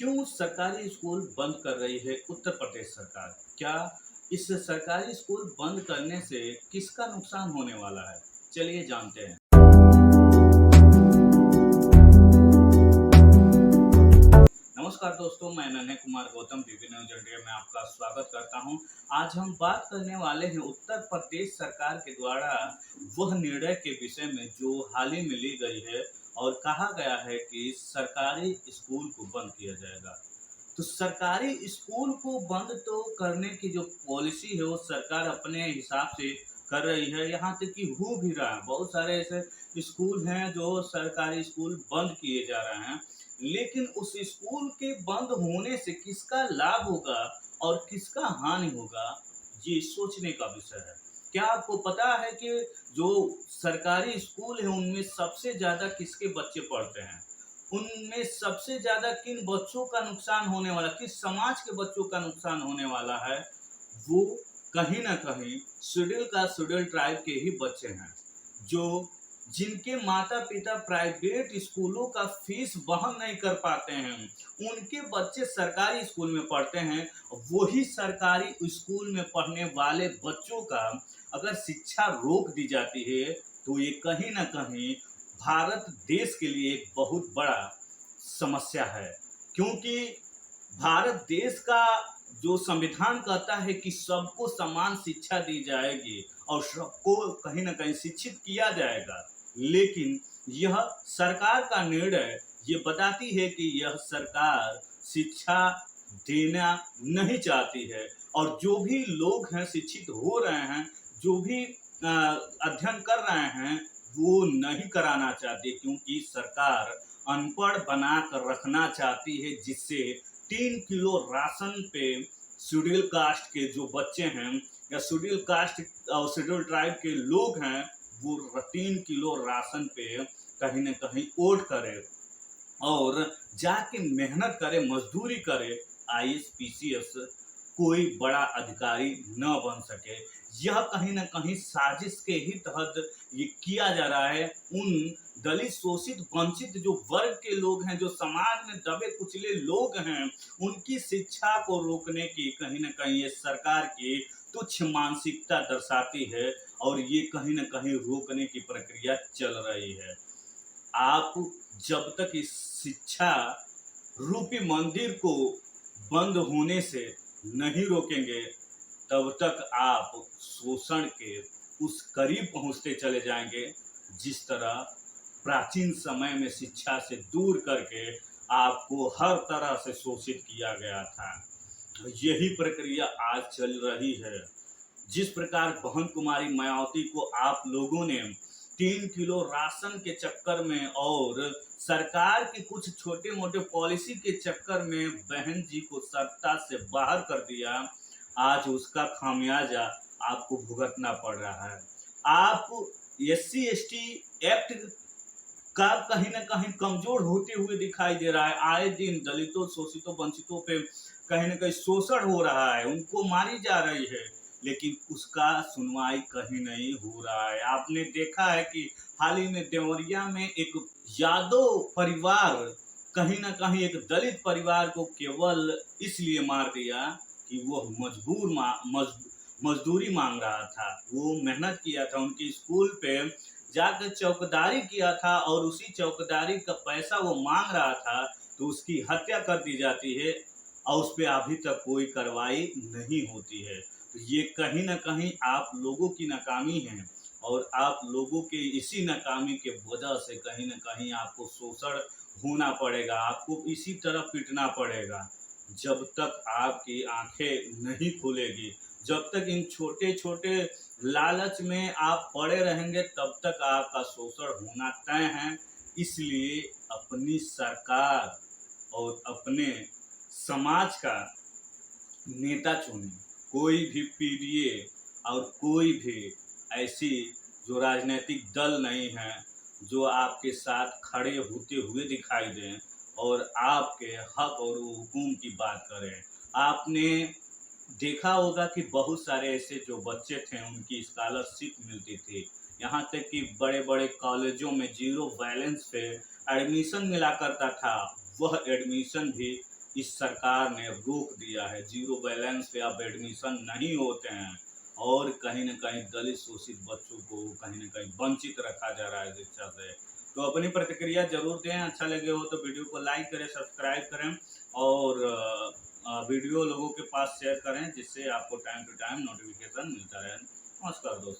क्यों सरकारी स्कूल बंद कर रही है उत्तर प्रदेश सरकार? क्या इस सरकारी स्कूल बंद करने से किसका नुकसान होने वाला है? चलिए जानते हैं। नमस्कार दोस्तों, मैं नन्हे कुमार गौतम बीबी न्यूज इंडिया में आपका स्वागत करता हूं। आज हम बात करने वाले हैं उत्तर प्रदेश सरकार के द्वारा वह निर्णय के विषय में जो हाल ही में ली गई है और कहा गया है कि सरकारी स्कूल को बंद किया जाएगा। तो सरकारी स्कूल को बंद तो करने की जो पॉलिसी है वो सरकार अपने हिसाब से कर रही है। यहाँ तक कि हो भी रहा है, बहुत सारे ऐसे स्कूल हैं जो सरकारी स्कूल बंद किए जा रहे हैं। लेकिन उस स्कूल के बंद होने से किसका लाभ होगा और किसका हानि होगा, ये सोचने का विषय है। क्या आपको पता है कि जो सरकारी स्कूल है उनमें सबसे ज्यादा किसके बच्चे पढ़ते हैं? उनमें सबसे ज्यादा किन बच्चों का नुकसान होने वाला, किस समाज के बच्चों का नुकसान होने वाला है? वो कहीं ना कहीं शेड्यूल ट्राइब के ही बच्चे हैं, जो जिनके माता पिता प्राइवेट स्कूलों का फीस वहन नहीं कर पाते हैं, उनके बच्चे सरकारी स्कूल में पढ़ते हैं। वही सरकारी स्कूल में पढ़ने वाले बच्चों का अगर शिक्षा रोक दी जाती है तो ये कहीं ना कहीं भारत देश के लिए एक बहुत बड़ा समस्या है। क्योंकि भारत देश का जो संविधान कहता है कि सबको समान शिक्षा दी जाएगी और सबको कहीं ना कहीं शिक्षित किया जाएगा, लेकिन यह सरकार का निर्णय ये बताती है कि यह सरकार शिक्षा देना नहीं चाहती है। और जो भी लोग हैं शिक्षित हो रहे हैं, जो भी अध्ययन कर रहे हैं, वो नहीं कराना चाहती, क्योंकि सरकार अनपढ़ बना कर रखना चाहती है, जिससे 3 किलो राशन पे शेड्यूल कास्ट के जो बच्चे हैं या शेड्यूल कास्ट और शेड्यूल ट्राइब के लोग हैं, वो 3 किलो राशन पे कहीं ना कहीं ओट करे और जाके मेहनत करे, मजदूरी करे, आईएएस पीसीएस कोई बड़ा अधिकारी न बन सके। यह कहीं ना कहीं साजिश के ही तहत ये किया जा रहा है। उन दलित, शोषित, वंचित जो वर्ग के लोग हैं, जो समाज में दबे कुचले लोग हैं, उनकी शिक्षा को रोकने की कहीं ना कहीं ये सरकार की तुच्छ मानसिकता दर्शाती है और ये कहीं ना कहीं रोकने की प्रक्रिया चल रही है। आप जब तक इस शिक्षा रूपी मंदिर को बंद होने से नहीं रोकेंगे, तब तक आप शोषण के उस करीब पहुंचते चले जाएंगे, जिस तरह प्राचीन समय में शिक्षा से दूर करके आपको हर तरह से शोषित किया गया था। यही प्रक्रिया आज चल रही है। जिस प्रकार बहन कुमारी मायावती को आप लोगों ने 3 किलो राशन के चक्कर में और सरकार की कुछ छोटे मोटे पॉलिसी के चक्कर में बहन जी को सत्ता से बाहर कर दिया, आज उसका खामियाजा आपको भुगतना पड़ रहा है। आप एससी एसटी एक्ट का कहीं ना कहीं कमजोर होते हुए दिखाई दे रहा है। आए दिन दलितों, शोषितों, वंचितों पे कहीं ना कहीं शोषण हो रहा है, उनको मारी जा रही है, लेकिन उसका सुनवाई कहीं नहीं हो रहा है। आपने देखा है कि हाल ही में देवरिया में एक यादव परिवार कहीं ना कहीं एक दलित परिवार को केवल इसलिए मार दिया कि वो मजदूरी मांग रहा था। वो मेहनत किया था, उनके स्कूल पे जाकर चौकीदारी किया था और उसी चौकीदारी का पैसा वो मांग रहा था, तो उसकी हत्या कर दी जाती है और उस पर अभी तक कोई कार्रवाई नहीं होती है। तो ये कहीं ना कहीं आप लोगों की नाकामी है और आप लोगों के इसी नाकामी के वजह से कहीं ना कहीं आपको शोषण होना पड़ेगा, आपको इसी तरह पीटना पड़ेगा। जब तक आपकी आंखें नहीं खुलेगी, जब तक इन छोटे छोटे लालच में आप पड़े रहेंगे, तब तक आपका शोषण होना तय है। इसलिए अपनी सरकार और अपने समाज का नेता चुने। कोई भी पीडीए और कोई भी ऐसी जो राजनीतिक दल नहीं है जो आपके साथ खड़े होते हुए दिखाई दें और आपके हक और हुकूम की बात करें। आपने देखा होगा कि बहुत सारे ऐसे जो बच्चे थे उनकी स्कॉलरशिप मिलती थी, यहाँ तक कि बड़े बड़े कॉलेजों में जीरो बैलेंस पे एडमिशन मिला करता था। वह एडमिशन भी इस सरकार ने रोक दिया है। जीरो बैलेंस पे अब एडमिशन नहीं होते हैं और कहीं न कहीं दलित शोषित बच्चों को कहीं न कहीं वंचित रखा जा रहा है शिक्षा से। तो अपनी प्रतिक्रिया ज़रूर दें, अच्छा लगे हो तो वीडियो को लाइक करें, सब्सक्राइब करें और वीडियो लोगों के पास शेयर करें, जिससे आपको टाइम टू टाइम नोटिफिकेशन मिलता रहे। नमस्कार दोस्तों।